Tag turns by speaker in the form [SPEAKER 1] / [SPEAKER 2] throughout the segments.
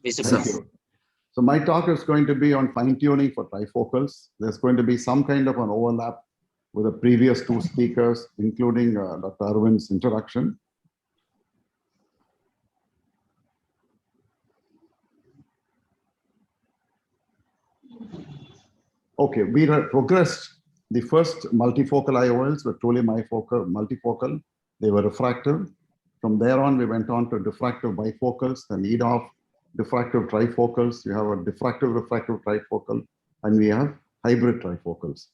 [SPEAKER 1] visible.
[SPEAKER 2] Thank you. So my talk is going to be on fine-tuning for trifocals. There's going to be some kind of an overlap with the previous two speakers, including Dr. Arvind's introduction. Okay, we progressed. The first multifocal IOLs were truly multifocal. They were refractive. From there on, we went on to diffractive bifocals, then EDOF, diffractive trifocals. We have a diffractive refractive trifocal, and we have hybrid trifocals.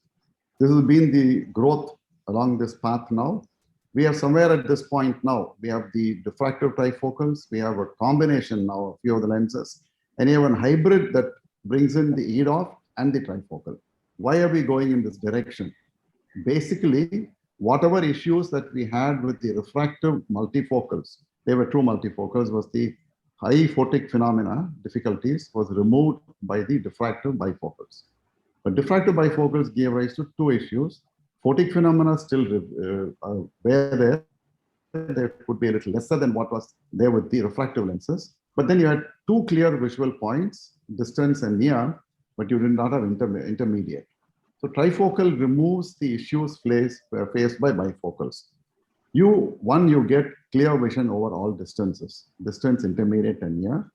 [SPEAKER 2] This has been the growth along this path now. We are somewhere at this point now. We have the diffractive trifocals. We have a combination now, a few of the lenses, and even hybrid that brings in the EDOF and the trifocal. Why are we going in this direction? Basically, whatever issues that we had with the refractive multifocals, they were true multifocals, was the high photic phenomena difficulties was removed by the diffractive bifocals. But diffractive bifocals gave rise to two issues. Photic phenomena still were there. They could be a little lesser than what was there with the refractive lenses. But then you had two clear visual points, distance and near, but you did not have intermediate. So trifocal removes the issues faced by bifocals. You get clear vision over all distances, distance, intermediate, and near.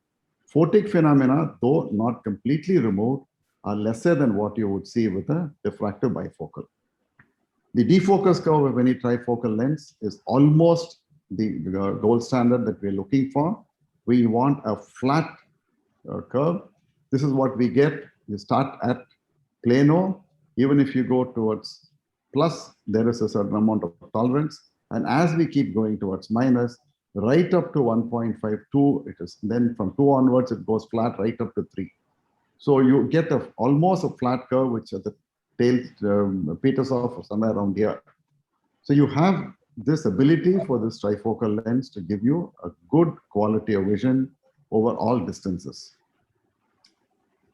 [SPEAKER 2] Photic phenomena, though not completely removed, are lesser than what you would see with a diffractive bifocal. The defocus curve of any trifocal lens is almost the gold standard that we're looking for. We want a flat curve. This is what we get. You start at plano. Even if you go towards plus, there is a certain amount of tolerance. And as we keep going towards minus, right up to 1.52, it is then from 2 onwards, it goes flat right up to 3. So you get almost a flat curve, which at the tail peters off somewhere around here. So you have this ability for this trifocal lens to give you a good quality of vision over all distances.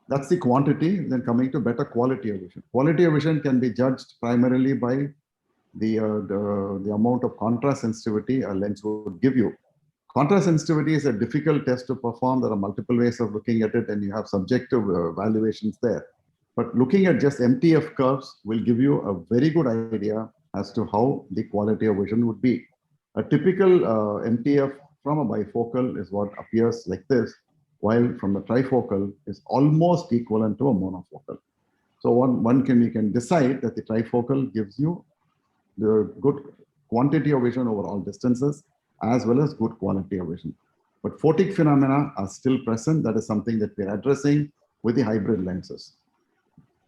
[SPEAKER 2] That's the quantity. Then coming to better quality of vision. Quality of vision can be judged primarily by the amount of contrast sensitivity a lens would give you. Contrast sensitivity is a difficult test to perform. There are multiple ways of looking at it, and you have subjective valuations there. But looking at just MTF curves will give you a very good idea as to how the quality of vision would be. A typical MTF from a bifocal is what appears like this, while from a trifocal is almost equivalent to a monofocal. So we can decide that the trifocal gives you the good quantity of vision over all distances, as well as good quality of vision. But photic phenomena are still present. That is something that we're addressing with the hybrid lenses.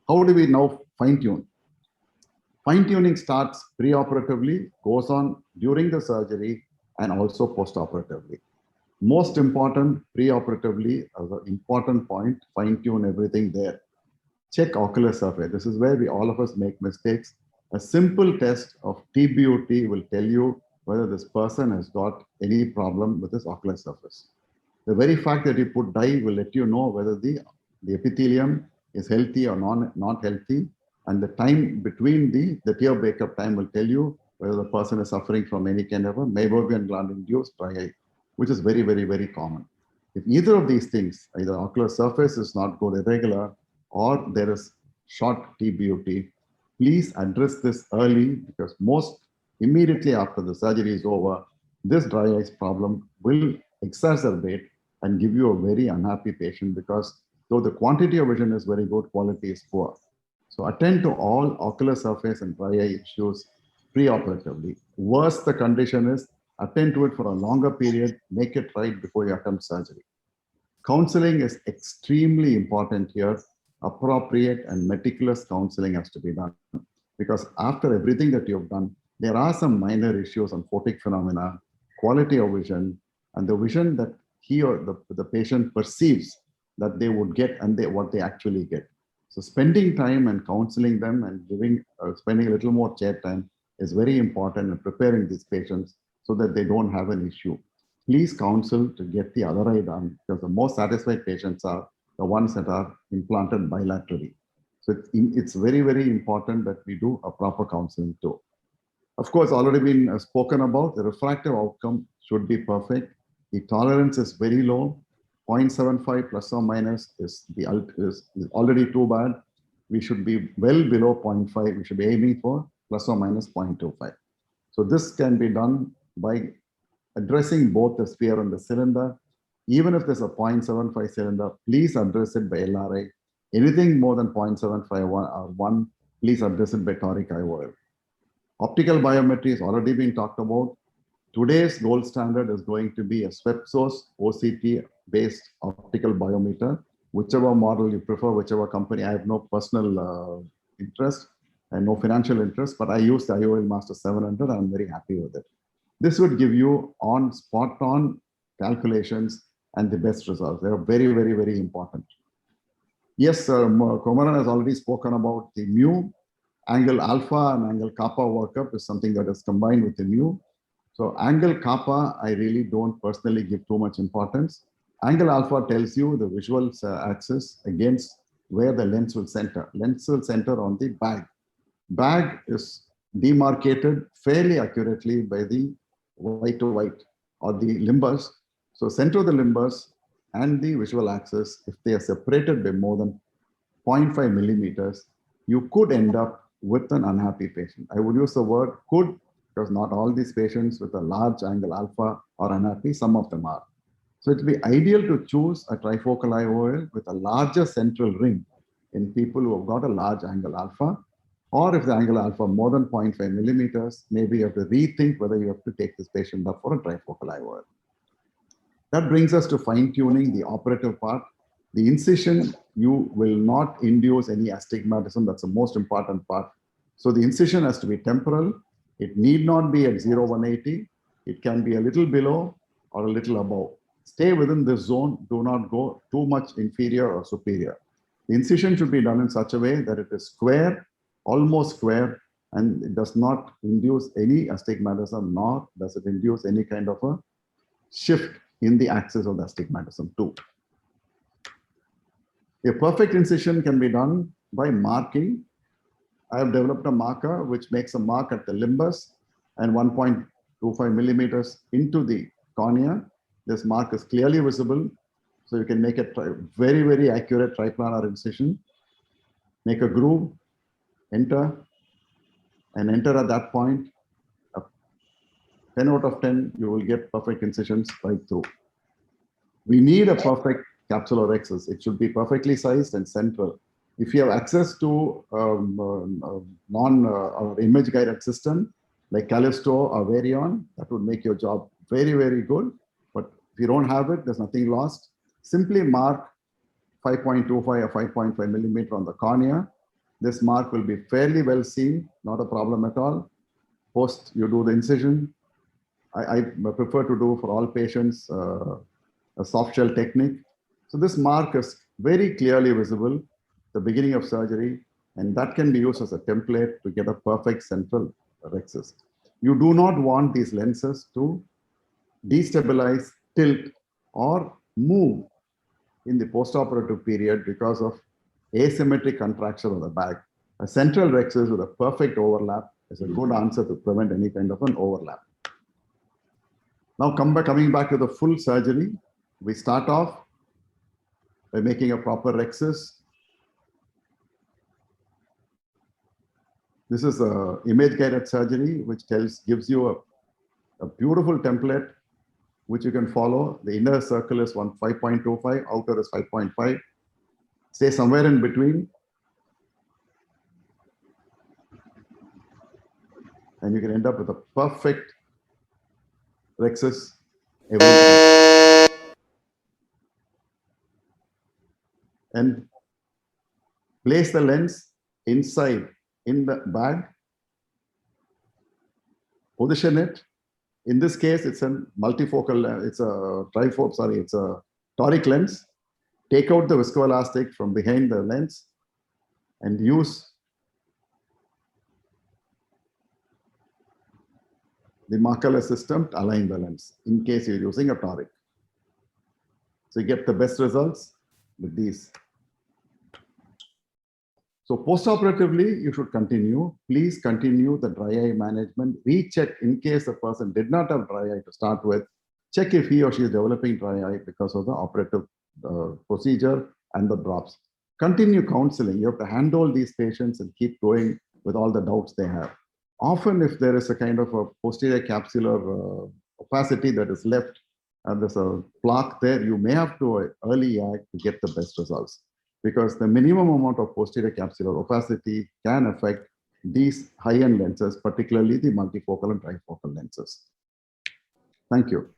[SPEAKER 2] How do we now fine-tune? Fine-tuning starts preoperatively, goes on during the surgery, and also post-operatively. Most important, preoperatively, as an important point, fine-tune everything there. Check ocular surface. This is where all of us make mistakes. A simple test of TBUT will tell you whether this person has got any problem with his ocular surface. The very fact that you put dye will let you know whether the epithelium is healthy or not healthy. And the time between the tear breakup time will tell you whether the person is suffering from any kind of a meibomian gland-induced dry eye, which is very, very, very common. If either of these things, either ocular surface is not good, irregular, or there is short TBUT, please address this early, because most immediately after the surgery is over, this dry eyes problem will exacerbate and give you a very unhappy patient, because though the quantity of vision is very good, quality is poor. So attend to all ocular surface and dry eye issues preoperatively. Worse the condition is, attend to it for a longer period, make it right before you attempt surgery. Counseling is extremely important here. Appropriate and meticulous counseling has to be done, because after everything that you've done, there are some minor issues on photic phenomena, quality of vision, and the vision that he or the patient perceives that they would get and what they actually get. So spending time and counseling them and spending a little more chair time is very important in preparing these patients so that they don't have an issue. Please counsel to get the other eye done, because the most satisfied patients are the ones that are implanted bilaterally. So it's very, very important that we do a proper counseling too. Of course, already been spoken about, the refractive outcome should be perfect. The tolerance is very low. 0.75 plus or minus is already too bad. We should be well below 0.5. We should be aiming for plus or minus 0.25. So this can be done by addressing both the sphere and the cylinder. Even if there's a 0.75 cylinder, please address it by LRI. Anything more than 0.75 or 1, please address it by toric IOL. Optical biometry has already been talked about. Today's gold standard is going to be a SwepSource OCT-based optical biometer. Whichever model you prefer, whichever company, I have no personal interest and no financial interest, but I use the IOL Master 700. I'm very happy with it. This would give you spot-on calculations and the best results. They are very, very, very important. Yes, Komaran has already spoken about the mu. Angle alpha and angle kappa workup is something that is combined with the mu. So angle kappa, I really don't personally give too much importance. Angle alpha tells you the visual axis against where the lens will center. Lens will center on the bag. Bag is demarcated fairly accurately by the white to white or the limbus. So center of the limbus and the visual axis, if they are separated by more than 0.5 millimeters, you could end up with an unhappy patient. I would use the word could, because not all these patients with a large angle alpha are unhappy, some of them are. So it would be ideal to choose a trifocal IOL with a larger central ring in people who have got a large angle alpha, or if the angle alpha more than 0.5 millimeters, maybe you have to rethink whether you have to take this patient up for a trifocal IOL. That brings us to fine-tuning the operative part. The incision, you will not induce any astigmatism. That's the most important part. So the incision has to be temporal. It need not be at 0,180. It can be a little below or a little above. Stay within this zone. Do not go too much inferior or superior. The incision should be done in such a way that it is square, almost square, and it does not induce any astigmatism, nor does it induce any kind of a shift in the axis of the astigmatism too. A perfect incision can be done by marking. I have developed a marker which makes a mark at the limbus and 1.25 millimeters into the cornea. This mark is clearly visible. So you can make a very, very accurate triplanar incision. Make a groove, enter, and enter at that point. 10 out of 10, you will get perfect incisions right through. We need a perfect capsulorhexis. It should be perfectly sized and central. If you have access to image-guided system like Callisto or Varion, that would make your job very, very good. But if you don't have it, there's nothing lost. Simply mark 5.25 or 5.5 millimeter on the cornea. This mark will be fairly well seen, not a problem at all. Post, you do the incision. I prefer to do for all patients a soft shell technique. So this mark is very clearly visible the beginning of surgery, and that can be used as a template to get a perfect central rhexis. You do not want these lenses to destabilize, tilt, or move in the postoperative period because of asymmetric contraction of the bag. A central rhexis with a perfect overlap is a good answer to prevent any kind of an overlap. Now coming back to the full surgery, we start off by making a proper rhexis. This is a image-guided surgery, which gives you a beautiful template, which you can follow. The inner circle is 5.25, outer is 5.5. Stay somewhere in between. And you can end up with a perfect rhexis every time. And place the lens inside in the bag, position it. In this case, it's a multifocal, it's a toric lens. Take out the viscoelastic from behind the lens and use the markerless system to align the lens in case you're using a toric. So you get the best results with these. So postoperatively, you should continue. Please continue the dry eye management. Recheck in case the person did not have dry eye to start with. Check if he or she is developing dry eye because of the operative procedure and the drops. Continue counseling. You have to handle these patients and keep going with all the doubts they have. Often, if there is a kind of a posterior capsular opacity that is left and there's a plaque there, you may have to early act to get the best results, because the minimum amount of posterior capsular opacity can affect these high-end lenses, particularly the multifocal and trifocal lenses. Thank you.